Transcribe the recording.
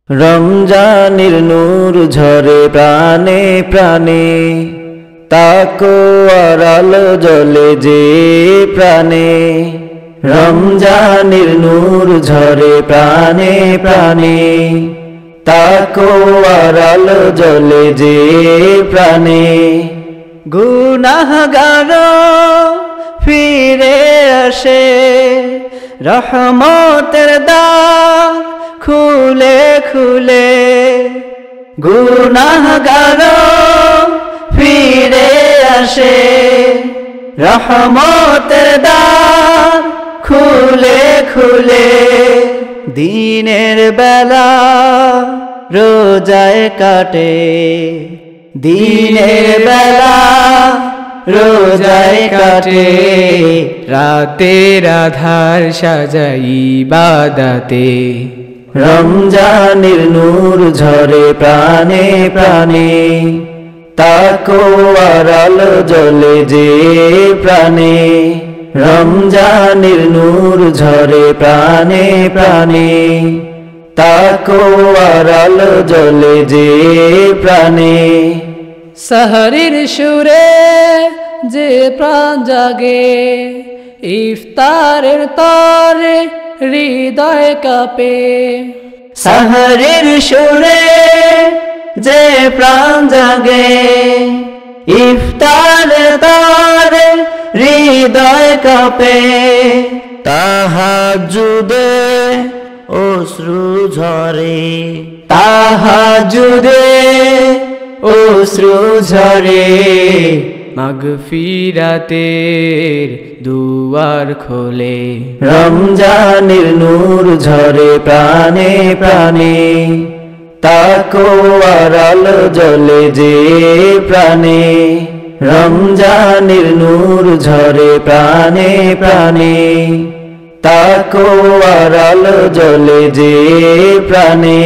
রমজানের নূর ঝরে প্রাণে প্রাণে, তাকওয়ার আলো জ্বলে যে প্রাণে। রমজানের নূর ঝরে প্রাণে প্রাণে, তাকওয়ার আলো জ্বলে যে প্রাণে। গুনাহগার ফিরে আসে, রহমতের দ্বার খুলে খুলে। গুনাহগার ফিরে আসে, রহমতের দ্বার খুলে খুলে। দিনের বেলা রোজায় কাটে, দিনের বেলা রোজায় কাটে। রাতের আধার সাজাই ইবাদতে, রমজানের নূর ঝরে প্রাণে প্রাণে, তাকওয়ার আলো জ্বলে যে প্রাণে। রমজানের নূর ঝরে প্রাণে প্রাণে, তাকওয়ার আলো জ্বলে যে প্রাণে। সাহরির সুরে যে প্রাণ জাগে, ইফতারের তরে হৃদয় কাঁপে। সাহরির সুরে যে প্রাণ জাগে, ইফতারের তরে হৃদয় কাঁপে। তাহাজ্জুদে অশ্রু ঝরে, তাহাজ্জুদে অশ্রু ঝরে। মাগফিরাতের দুয়ার খোলে, রমজানের নূর ঝরে প্রাণে প্রাণে, তাকওয়ার আলো জ্বলে যে প্রাণে। রমজানের নূর ঝরে প্রাণে প্রাণে, তাকওয়ার আলো জ্বলে যে প্রাণে।